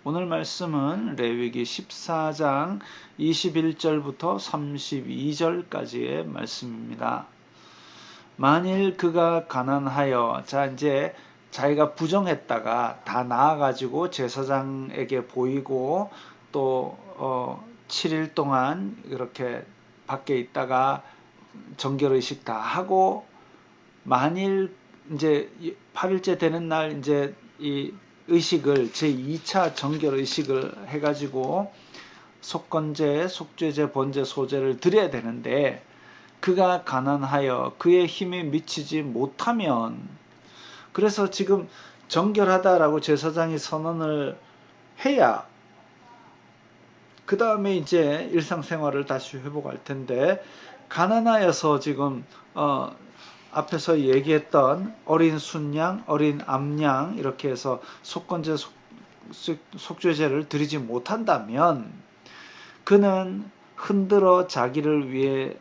오늘 말씀은 레위기 14장 21절부터 32절까지의 말씀입니다. 만일 그가 가난하여, 이제 자기가 부정했다가 다 나아가지고 제사장에게 보이고 또 7일 동안 이렇게 밖에 있다가 정결의식 다 하고, 만일 이제 8일째 되는 날 이제 이 의식을 제2차 정결 의식을 해가지고 속건제, 속죄제, 번제, 소제를 드려야 되는데, 그가 가난하여 그의 힘이 미치지 못하면, 그래서 지금 정결하다라고 제사장이 선언을 해야 그 다음에 이제 일상생활을 다시 회복할 텐데, 가난하여서 지금 앞에서 얘기했던 어린 순양, 어린 암양 이렇게 해서 속건제, 속죄제를 드리지 못한다면 그는 흔들어 자기를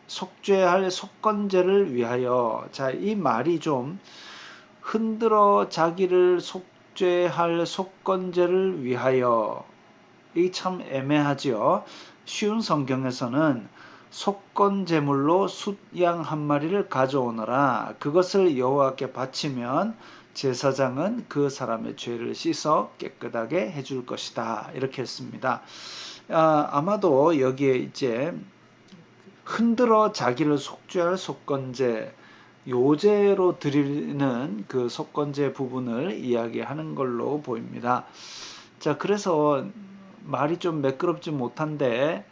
속죄할 속건제를 위하여, 이 말이 좀 흔들어 자기를 속죄할 속건제를 위하여, 이 참 애매하지요. 쉬운 성경에서는 속건 제물로 숫양 한 마리를 가져오너라, 그것을 여호와께 바치면 제사장은 그 사람의 죄를 씻어 깨끗하게 해줄 것이다, 이렇게 했습니다. 아마도 여기에 이제 흔들어 자기를 속죄할 속건제, 요제로 드리는 그 속건제 부분을 이야기하는 걸로 보입니다. 그래서 말이 좀 매끄럽지 못한데,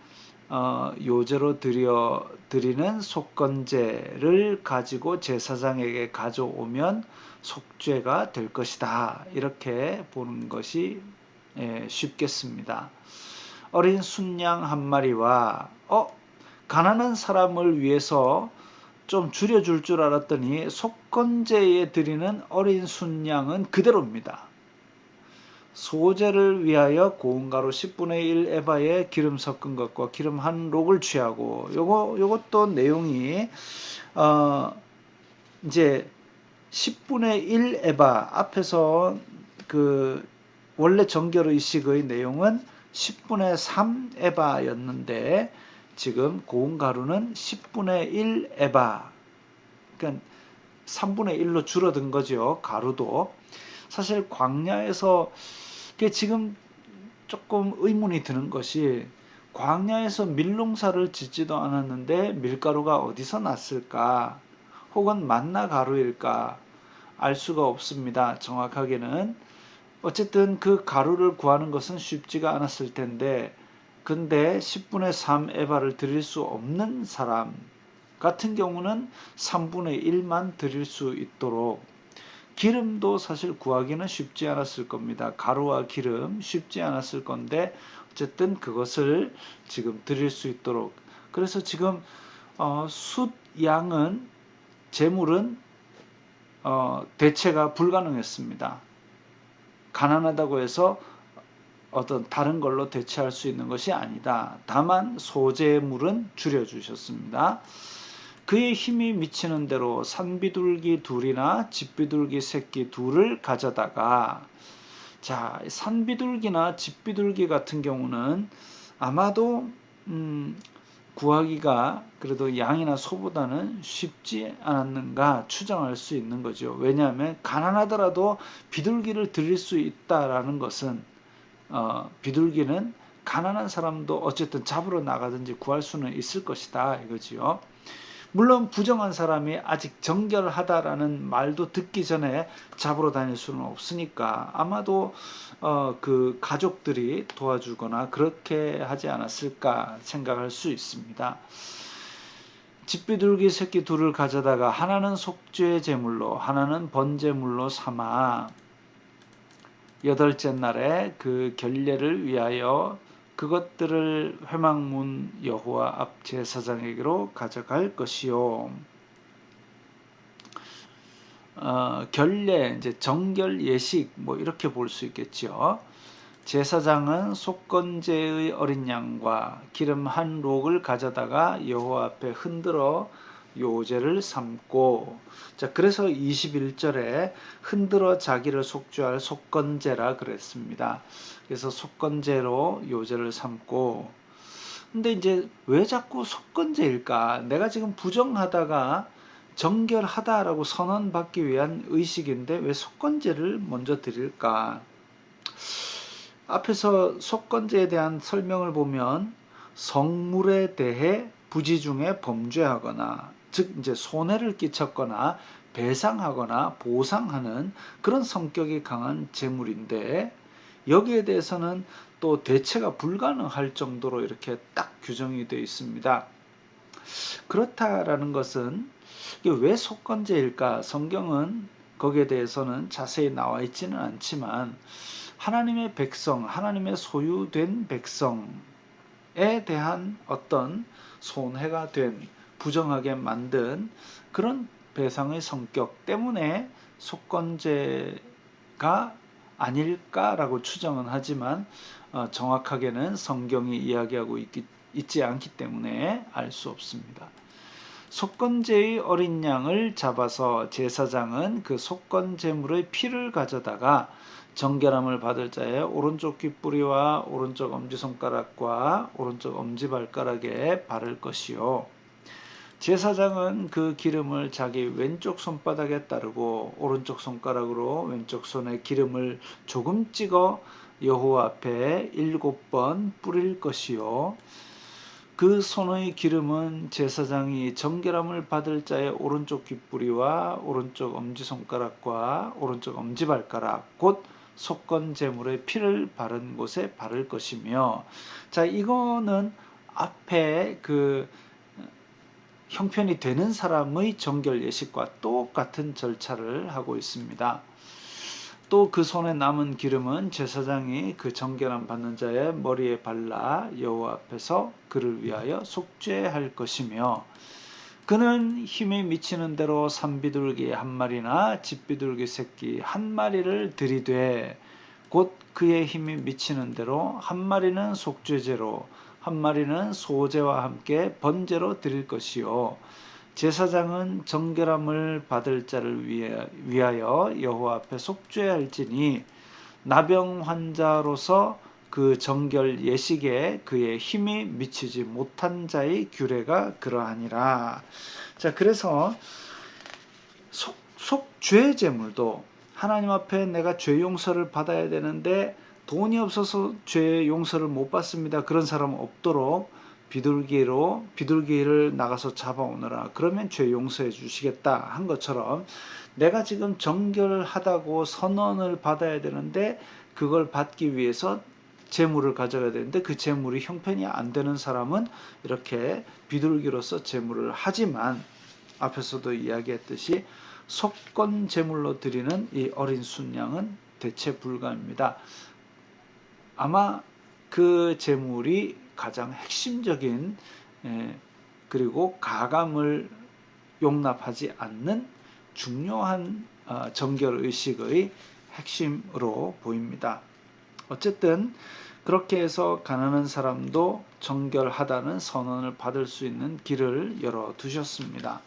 요제로 드리는 속건제를 가지고 제사장에게 가져오면 속죄가 될 것이다, 이렇게 보는 것이 쉽겠습니다. 어린 순양 한 마리와 가난한 사람을 위해서 좀 줄여줄 줄 알았더니 속건제에 드리는 어린 순양은 그대로입니다. 소제를 위하여 고운 가루 10분의 1 에바에 기름 섞은 것과 기름 한 록을 취하고, 요것도 내용이 이제 10분의 1 에바, 앞에서 그 원래 정결의식의 내용은 10분의 3 에바였는데 지금 고운 가루는 10분의 1 에바, 그러니까 3분의 1로 줄어든 거죠. 가루도. 사실 광야에서 지금 조금 의문이 드는 것이, 광야에서 밀농사를 짓지도 않았는데 밀가루가 어디서 났을까? 혹은 만나 가루일까? 알 수가 없습니다. 정확하게는. 어쨌든 그 가루를 구하는 것은 쉽지가 않았을 텐데, 근데 10분의 3 에바를 드릴 수 없는 사람 같은 경우는 3분의 1만 드릴 수 있도록, 기름도 사실 구하기는 쉽지 않았을 겁니다. 가루와 기름 쉽지 않았을 건데 어쨌든 그것을 지금 드릴 수 있도록, 그래서 지금 숫양은, 제물은 대체가 불가능했습니다. 가난하다고 해서 어떤 다른 걸로 대체할 수 있는 것이 아니다. 다만 소제물은 줄여주셨습니다. 그의 힘이 미치는 대로 산비둘기 둘이나 집비둘기 새끼 둘을 가져다가, 산비둘기나 집비둘기 같은 경우는 아마도 구하기가 그래도 양이나 소보다는 쉽지 않았는가 추정할 수 있는 거죠. 왜냐하면 가난하더라도 비둘기를 드릴 수 있다라는 것은, 비둘기는 가난한 사람도 어쨌든 잡으러 나가든지 구할 수는 있을 것이다, 이거지요. 물론 부정한 사람이 아직 정결하다라는 말도 듣기 전에 잡으러 다닐 수는 없으니까 아마도 그 가족들이 도와주거나 그렇게 하지 않았을까 생각할 수 있습니다. 집비둘기 새끼 둘을 가져다가 하나는 속죄 제물로 하나는 번제물로 삼아 8째 날에 그 결례를 위하여 그것들을 회막문 여호와 앞 제사장에게로 가져갈 것이요. 결례, 이제 정결 예식, 이렇게 볼 수 있겠죠. 제사장은 속건제의 어린 양과 기름 한 록을 가져다가 여호와 앞에 흔들어 요제를 삼고. 자, 그래서 21절에 흔들어 자기를 속죄할 속건제라 그랬습니다. 그래서 속건제로 요제를 삼고. 근데 이제 왜 자꾸 속건제일까? 내가 지금 부정하다가 정결하다라고 선언받기 위한 의식인데 왜 속건제를 먼저 드릴까? 앞에서 속건제에 대한 설명을 보면 성물에 대해 부지 중에 범죄하거나, 즉 이제 손해를 끼쳤거나 배상하거나 보상하는 그런 성격이 강한 재물인데, 여기에 대해서는 또 대체가 불가능할 정도로 이렇게 딱 규정이 되어 있습니다. 그렇다라는 것은 이게 왜 속건제일까? 성경은 거기에 대해서는 자세히 나와 있지는 않지만 하나님의 백성, 하나님의 소유된 백성에 대한 어떤 손해가 된, 부정하게 만든 그런 배상의 성격 때문에 속건제가 아닐까라고 추정은 하지만 정확하게는 성경이 이야기하고 있지 않기 때문에 알 수 없습니다. 속건제의 어린 양을 잡아서 제사장은 그 속건제물의 피를 가져다가 정결함을 받을 자의 오른쪽 귓뿌리와 오른쪽 엄지손가락과 오른쪽 엄지발가락에 바를 것이요. 제사장은 그 기름을 자기 왼쪽 손바닥에 따르고 오른쪽 손가락으로 왼쪽 손에 기름을 조금 찍어 여호와 앞에 7번 뿌릴 것이요. 그 손의 기름은 제사장이 정결함을 받을 자의 오른쪽 귓뿌리와 오른쪽 엄지손가락과 오른쪽 엄지발가락 곧 속건제물의 피를 바른 곳에 바를 것이며, 자, 이거는 앞에 그 형편이 되는 사람의 정결 예식과 똑같은 절차를 하고 있습니다. 또 그 손에 남은 기름은 제사장이 그 정결함 받는 자의 머리에 발라 여호와 앞에서 그를 위하여 속죄할 것이며, 그는 힘이 미치는 대로 산비둘기 한 마리나 집비둘기 새끼 한 마리를 들이되, 곧 그의 힘이 미치는 대로 한 마리는 속죄제로 한 마리는 소제와 함께 번제로 드릴 것이요. 제사장은 정결함을 받을 자를 위하여 여호와 앞에 속죄할지니 나병 환자로서 그 정결 예식에 그의 힘이 미치지 못한 자의 규례가 그러하니라. 자, 그래서 속죄 제물도 하나님 앞에 내가 죄 용서를 받아야 되는데 돈이 없어서 죄 용서를 못 받습니다. 그런 사람 없도록 비둘기를 나가서 잡아오너라. 그러면 죄 용서해 주시겠다 한 것처럼, 내가 지금 정결하다고 선언을 받아야 되는데 그걸 받기 위해서 재물을 가져가야 되는데 그 재물이 형편이 안 되는 사람은 이렇게 비둘기로서 재물을 하지만, 앞에서도 이야기했듯이 속건 제물로 드리는 이 어린 순양은 대체 불가입니다. 아마 그 제물이 가장 핵심적인 그리고 가감을 용납하지 않는 중요한 정결의식의 핵심으로 보입니다. 어쨌든 그렇게 해서 가난한 사람도 정결하다는 선언을 받을 수 있는 길을 열어두셨습니다.